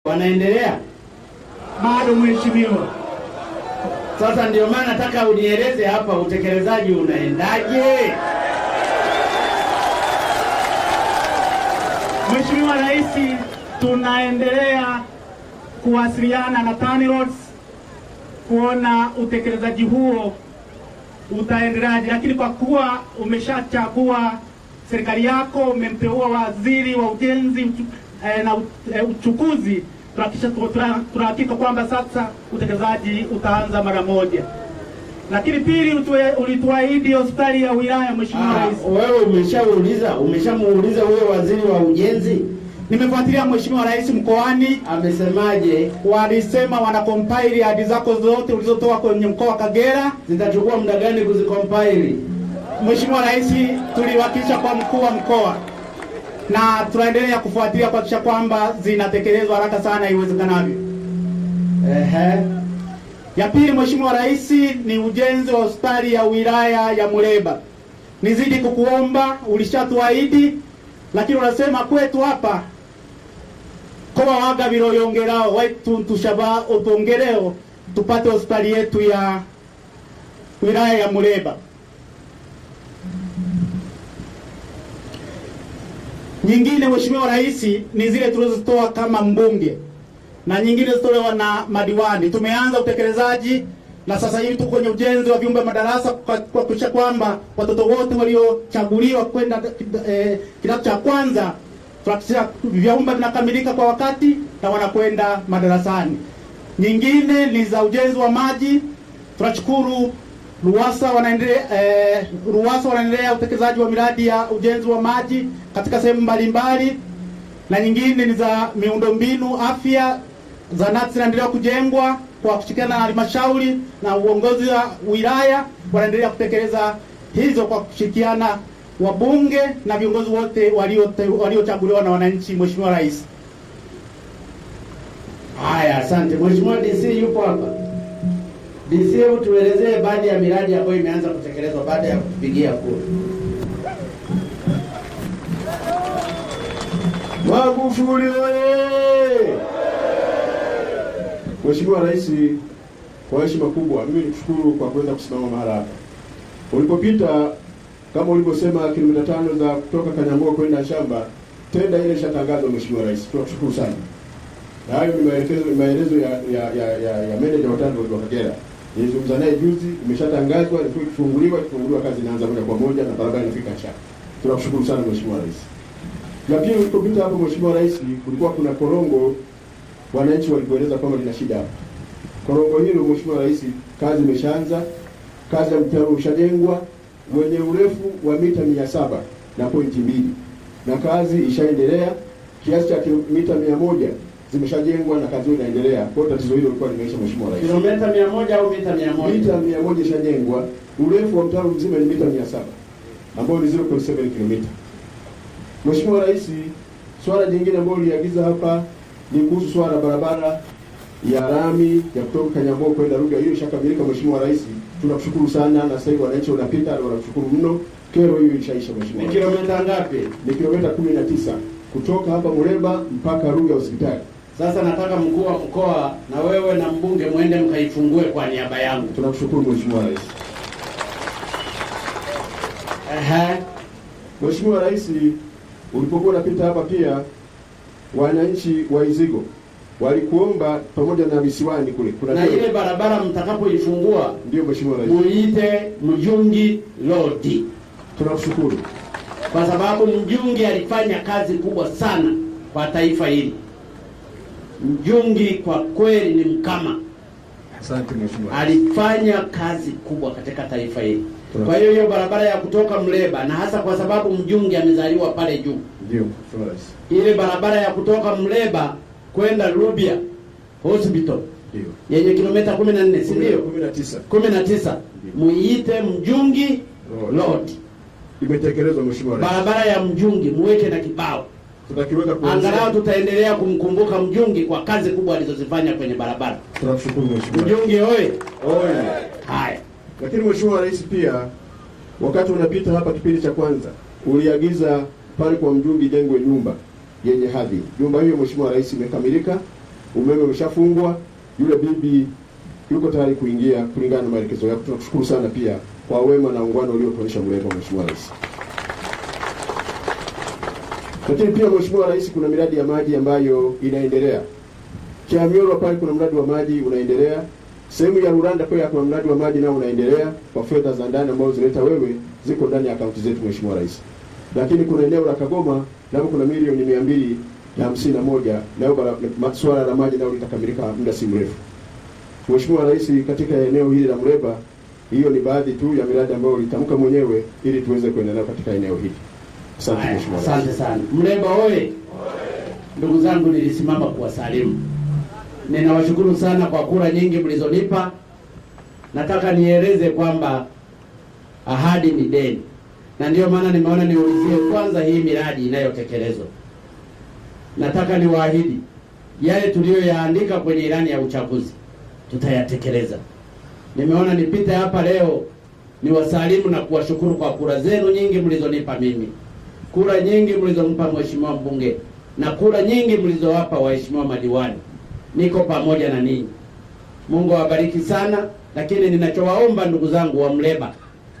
wanaendelea bado mheshimiwa. Sasa ndio maana nataka unieleze hapa utekelezaji unaendaje? Mheshimiwa Rais, tunaendelea kuwasiliana na TANROADS kuona utekelezaji huo utaendeleaje, lakini kwa kuwa umeshachagua serikali yako, umemteua waziri wa ujenzi na uchukuzi, tunahakika kwamba sasa utekelezaji utaanza mara moja. Lakini pili, ulituahidi hospitali ya wilaya Mheshimiwa Rais. Wewe umeshamuuliza huyo waziri wa ujenzi? Nimefuatilia Mheshimiwa Rais mkoani. Amesemaje? Walisema wana compile hadi zako zote ulizotoa kwenye mkoa wa Kagera. Zitachukua muda gani kuzicompile? Mheshimiwa Rais, tuliwakilisha kwa mkuu wa mkoa na tunaendelea kufuatilia kuhakikisha kwamba zinatekelezwa haraka sana iwezekanavyo. Ya pili Mheshimiwa Rais, ni ujenzi wa hospitali ya wilaya ya Muleba. Nizidi kukuomba, ulishatuahidi, lakini unasema kwetu hapa kwa waga biroyongerao waitu tushaba utongereo tupate hospitali yetu ya wilaya ya Muleba. Nyingine Mheshimiwa Rais, ni zile tulizotoa kama mbunge na nyingine zitolewa na madiwani. Tumeanza utekelezaji na sasa hivi tuko kwenye ujenzi wa vyumba madarasa kwa kuhakikisha kwamba watoto wote waliochaguliwa kwenda kidato cha kwanza tunahakikisha vyumba vinakamilika kwa wakati na wanakwenda madarasani. Nyingine ni za ujenzi wa maji. Tunashukuru RUWASA wanaendelea utekelezaji wa miradi ya ujenzi wa maji katika sehemu mbalimbali, na nyingine ni za miundombinu afya. Zahanati zinaendelea kujengwa kwa kushirikiana na halmashauri na uongozi wa wilaya, wanaendelea kutekeleza hizo kwa kushirikiana wabunge na viongozi wote waliochaguliwa na wananchi. Mheshimiwa Rais. Haya, asante. Mheshimiwa DC yupo hapa. DC, hebu tuelezee baadhi ya miradi ambayo imeanza kutekelezwa baada ya kupigia kura. Magufuli oye! Mheshimiwa Rais, kwa heshima kubwa mimi nikushukuru kwa kuweza kusimama mahali hapa. Ulipopita kama ulivyosema kilomita 5 za kutoka Kanyambo kwenda shamba, tenda ile ishatangazwa Mheshimiwa Rais. Tunakushukuru sana. Na hayo ni maelezo ya manager wa TANROADS wa Kagera. Nilizungumza naye juzi, imeshatangazwa, ilikuwa ikifunguliwa kazi inaanza moja kwa moja na barabara inafika shamba. Tunakushukuru sana Mheshimiwa Rais. Lakini ulipopita hapo Mheshimiwa Rais, kulikuwa kuna korongo wananchi walikueleza kwamba lina shida hapa. Korongo hilo Mheshimiwa Rais, kazi imeshaanza, kazi ya mtaro ushajengwa wenye urefu wa mita 700.2 na kazi ishaendelea, kiasi cha mita 100 zimeshajengwa na kazi inaendelea. Kwa tatizo hilo lilikuwa limeisha Mheshimiwa Rais. Kilomita 100 au mita 100? Mita 100 ishajengwa, urefu wa mtaro mzima ni mita 700 ambao ni 0.7 km. Mheshimiwa Rais, swala jingine ambalo liagiza hapa ni kuhusu swala barabara ya lami ya kutoka Kanyambo kwenda Ruga. Hiyo ishakamilika Mheshimiwa Rais. Tunakushukuru sana na sasa hivi wananchi wanapita na wanakushukuru mno. Kero hiyo ishaisha Mheshimiwa. Ni kilomita ngapi? Ni kilomita 19 kutoka hapa Muleba mpaka Ruga hospitali. Sasa nataka mkuu wa mkoa na wewe na mbunge muende mkaifungue kwa niaba yangu. Tunakushukuru Mheshimiwa Rais. Mheshimiwa Rais, ulipokuwa unapita hapa pia wananchi wa Izigo walikuomba pamoja na visiwani kule. Kuna na ile barabara mtakapoifungua, ndio Mheshimiwa Rais, muite Mjungi Road. Tunakushukuru kwa sababu Mjungi alifanya kazi kubwa sana kwa taifa hili. Mjungi kwa kweli ni mkama. Asante Mheshimiwa. Alifanya kazi kubwa katika taifa hili. Kwa hiyo barabara ya kutoka Muleba, na hasa kwa sababu Mjungi amezaliwa pale juu. Ndio Mheshimiwa Rais. Ile barabara ya kutoka Muleba kwenda Rubia Hospital, ndio yenye kilomita 14, si ndio? 19. Muiite Mjungi Road. Imetekelezwa Mheshimiwa Rais. Barabara ya Mjungi muweke na kibao. Tutakiweka kwa angalau tutaendelea kumkumbuka Mjungi kwa kazi kubwa alizozifanya kwenye barabara. Tunashukuru Mheshimiwa. Mjungi oye. Oye. Haya. Lakini Mheshimiwa Rais, pia wakati unapita hapa kipindi cha kwanza uliagiza pale kwa Mjungi jengwe nyumba yenye hadhi. Nyumba hiyo Mheshimiwa Rais imekamilika umeme umeshafungwa, yule bibi yuko tayari kuingia kulingana na maelekezo yako. Tunakushukuru sana pia kwa wema na ungano uliotuonyesha Muleba, Mheshimiwa Rais. Lakini pia Mheshimiwa Rais, kuna miradi ya maji ambayo inaendelea. Kiamyorwa pale kuna mradi wa maji unaendelea. Sehemu ya Ruranda pia kuna mradi wa maji nao unaendelea kwa fedha za ndani ambazo zileta wewe, ziko ndani ya akaunti zetu Mheshimiwa Rais. Lakini kuna eneo la Kagoma nao kuna milioni 251 nao masuala la maji nao litakamilika muda si mrefu. Mheshimiwa Rais, katika eneo hili la Muleba, hiyo ni baadhi tu ya miradi ambayo ulitamka mwenyewe ili tuweze kuendelea katika eneo hili. Asante Mheshimiwa Rais. Asante sana. Muleba oye! Ndugu zangu, nilisimama kuwasalimu. Ninawashukuru sana kwa kura nyingi mlizonipa. Nataka nieleze kwamba ahadi ni deni, na ndio maana nimeona niulizie kwanza hii miradi inayotekelezwa. Nataka niwaahidi yale tuliyoyaandika kwenye ilani ya uchaguzi tutayatekeleza. Nimeona nipite hapa leo niwasalimu na kuwashukuru kwa kura zenu nyingi mlizonipa mimi, kura nyingi mlizompa Mheshimiwa mbunge, na kura nyingi mlizowapa waheshimiwa madiwani. Niko pamoja na ninyi. Mungu awabariki sana. Lakini ninachowaomba ndugu zangu wa Muleba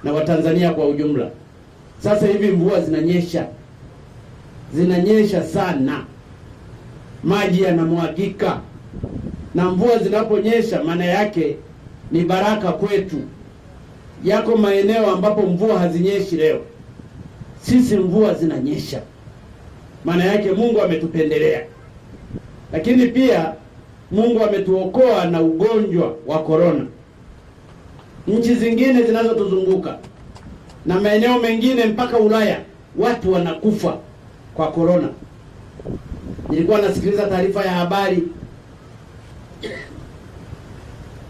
na Watanzania kwa ujumla, sasa hivi mvua zinanyesha sana, maji yanamwagika, na mvua zinaponyesha maana yake ni baraka kwetu. Yako maeneo ambapo mvua hazinyeshi leo, sisi mvua zinanyesha, maana yake Mungu ametupendelea. Lakini pia Mungu ametuokoa na ugonjwa wa korona. Nchi zingine zinazotuzunguka na maeneo mengine mpaka Ulaya watu wanakufa kwa korona. Nilikuwa nasikiliza taarifa ya habari,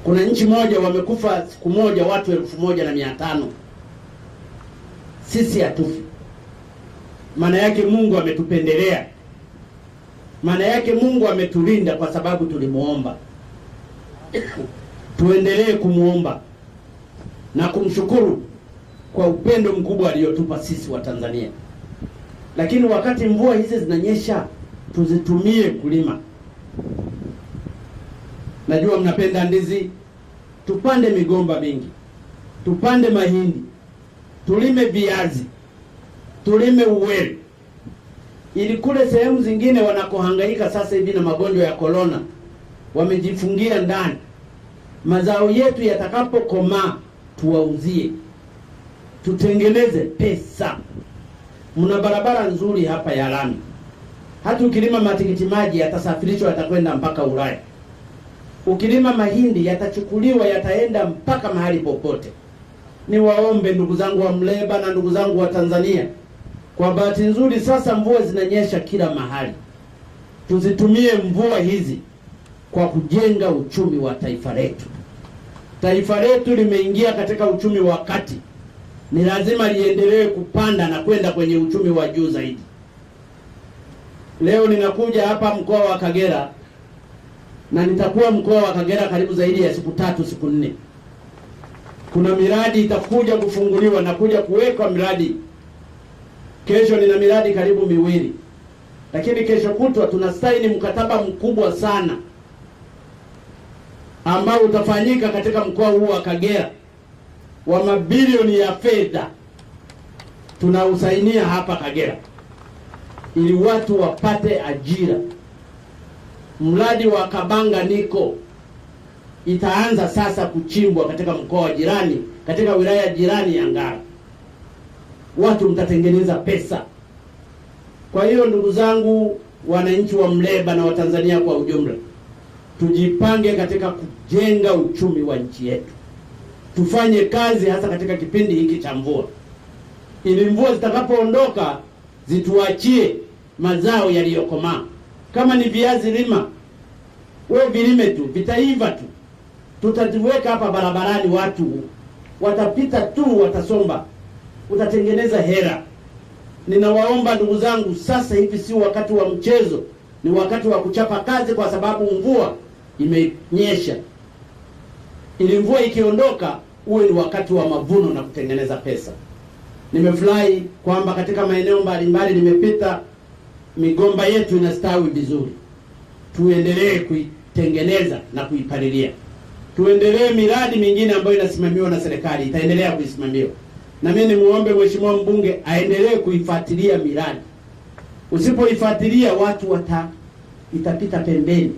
kuna nchi moja wamekufa siku moja watu 1500. Sisi hatufi. Maana yake Mungu ametupendelea. Maana yake Mungu ametulinda kwa sababu tulimuomba. Tuendelee kumuomba na kumshukuru kwa upendo mkubwa aliotupa sisi wa Tanzania. Lakini wakati mvua hizi zinanyesha, tuzitumie kulima. Najua mnapenda ndizi, tupande migomba mingi, tupande mahindi, tulime viazi, tulime uwele, ili kule sehemu zingine wanakohangaika sasa hivi na magonjwa ya korona wamejifungia ndani, mazao yetu yatakapokomaa tuwauzie, tutengeneze pesa. Mna barabara nzuri hapa ya lami, hata ukilima matikiti maji yatasafirishwa yatakwenda mpaka Ulaya. Ukilima mahindi yatachukuliwa yataenda mpaka mahali popote. Niwaombe ndugu zangu wa Muleba na ndugu zangu wa Tanzania, kwa bahati nzuri sasa mvua zinanyesha kila mahali. Tuzitumie mvua hizi kwa kujenga uchumi wa taifa letu. Taifa letu limeingia katika uchumi wa kati, ni lazima liendelee kupanda na kwenda kwenye uchumi wa juu zaidi. Leo ninakuja hapa mkoa wa Kagera, na nitakuwa mkoa wa Kagera karibu zaidi ya siku 3 siku 4. Kuna miradi itakuja kufunguliwa na kuja kuwekwa miradi. Kesho nina miradi karibu 2, lakini kesho kutwa tunasaini mkataba mkubwa sana ambao utafanyika katika mkoa huu wa Kagera wa mabilioni ya fedha. Tunausainia hapa Kagera ili watu wapate ajira. Mradi wa Kabanga Niko itaanza sasa kuchimbwa katika mkoa wa jirani, katika wilaya jirani ya Ngara. Watu mtatengeneza pesa. Kwa hiyo ndugu zangu wananchi wa Muleba na Watanzania kwa ujumla, tujipange katika kujenga uchumi wa nchi yetu. Tufanye kazi hasa katika kipindi hiki cha mvua, ili mvua zitakapoondoka zituachie mazao yaliyokomaa. Kama ni viazi lima, wewe vilime tu, vitaiva tu. Tutaziweka hapa barabarani, watu watapita tu, watasomba, utatengeneza hera. Ninawaomba ndugu zangu, sasa hivi si wakati wa mchezo, ni wakati wa kuchapa kazi, kwa sababu mvua imenyesha. Ili mvua ikiondoka uwe ni wakati wa mavuno na kutengeneza pesa. Nimefurahi kwamba katika maeneo mbalimbali nimepita, migomba yetu inastawi vizuri. tuendelee kuitengeneza na kuipalilia. Tuendelee miradi mingine ambayo inasimamiwa na serikali, itaendelea kuisimamiwa. Na mimi nimuombe mheshimiwa mbunge aendelee kuifuatilia miradi. Usipoifuatilia watu itapita pembeni.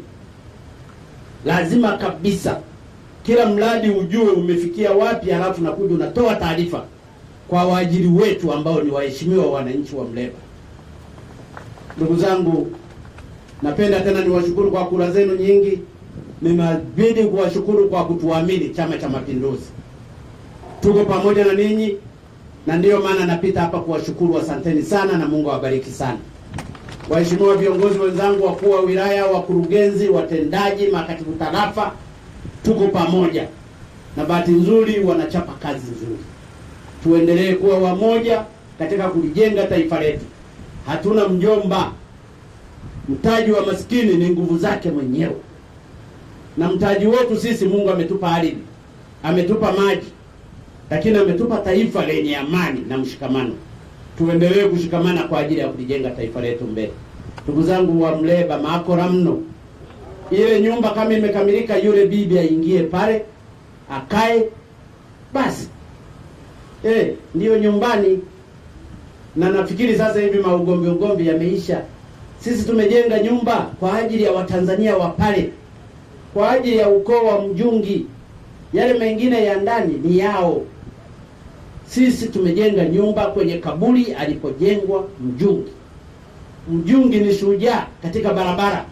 Lazima kabisa kila mradi ujue umefikia wapi, halafu nakuja unatoa taarifa kwa waajiri wetu ambao ni waheshimiwa wananchi wa Muleba. Ndugu zangu, napenda tena niwashukuru kwa kura zenu nyingi. Ninabidi kuwashukuru kwa kutuamini Chama cha Mapinduzi. Tuko pamoja na ninyi, na ndiyo maana napita hapa kuwashukuru. Asanteni sana na Mungu awabariki sana. Waheshimiwa viongozi wenzangu, wakuu wa wilaya, wakurugenzi, watendaji, makatibu tarafa, tuko pamoja. Na bahati nzuri wanachapa kazi nzuri. Tuendelee kuwa wamoja katika kulijenga taifa letu. Hatuna mjomba. Mtaji wa maskini ni nguvu zake mwenyewe. Na mtaji wetu sisi, Mungu ametupa ardhi, ametupa maji, lakini ametupa taifa lenye amani na mshikamano. Tuendelee kushikamana kwa ajili ya kulijenga taifa letu mbele. Ndugu zangu wa Muleba, maakora mno. Ile nyumba kama imekamilika, yule bibi aingie pale, akae basi. Ndiyo nyumbani. Na nafikiri sasa hivi ugomvi yameisha. Sisi tumejenga nyumba kwa ajili ya Watanzania wa pale, kwa ajili ya ukoo wa Mjungi. Yale mengine ya ndani ni yao. Sisi tumejenga nyumba kwenye kaburi alipojengwa Mjungi. Mjungi ni shujaa katika barabara.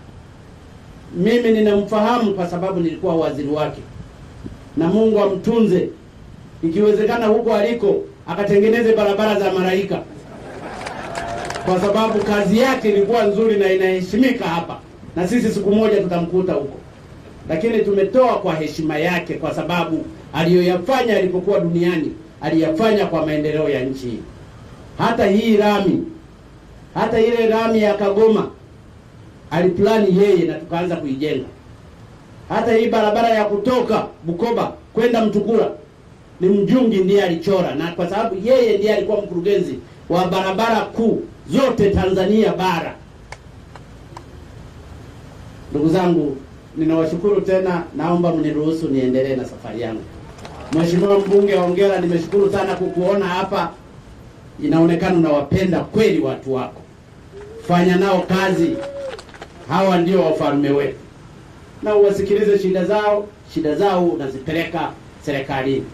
Mimi ninamfahamu kwa sababu nilikuwa waziri wake. Na Mungu amtunze. Ikiwezekana huko aliko akatengeneze barabara za malaika, kwa sababu kazi yake ilikuwa nzuri na inaheshimika hapa, na sisi siku moja tutamkuta huko. Lakini tumetoa kwa heshima yake, kwa sababu aliyoyafanya alipokuwa duniani aliyafanya kwa maendeleo ya nchi hii. Hata hii rami, hata ile rami ya Kagoma aliplani yeye na tukaanza kuijenga. Hata hii barabara ya kutoka Bukoba kwenda Mtukula ni Mjungi ndiye alichora, na kwa sababu yeye ndiye alikuwa mkurugenzi wa barabara kuu zote Tanzania bara. Ndugu zangu, ninawashukuru tena, naomba mniruhusu niendelee na safari yangu. Mheshimiwa mbunge, hongera, nimeshukuru sana kukuona hapa. Inaonekana unawapenda kweli watu wako. Fanya nao kazi. Hawa ndio wafalme wetu. Na uwasikilize shida zao unazipeleka serikalini.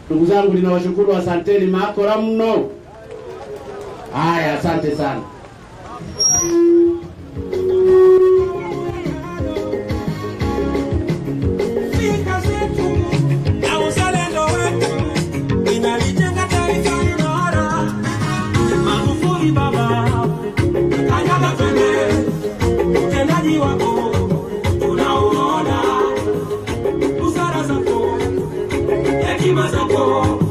Ndugu zangu, ninawashukuru, asanteni, maakora mno. Haya, asante sana. Busara zako, hekima zako.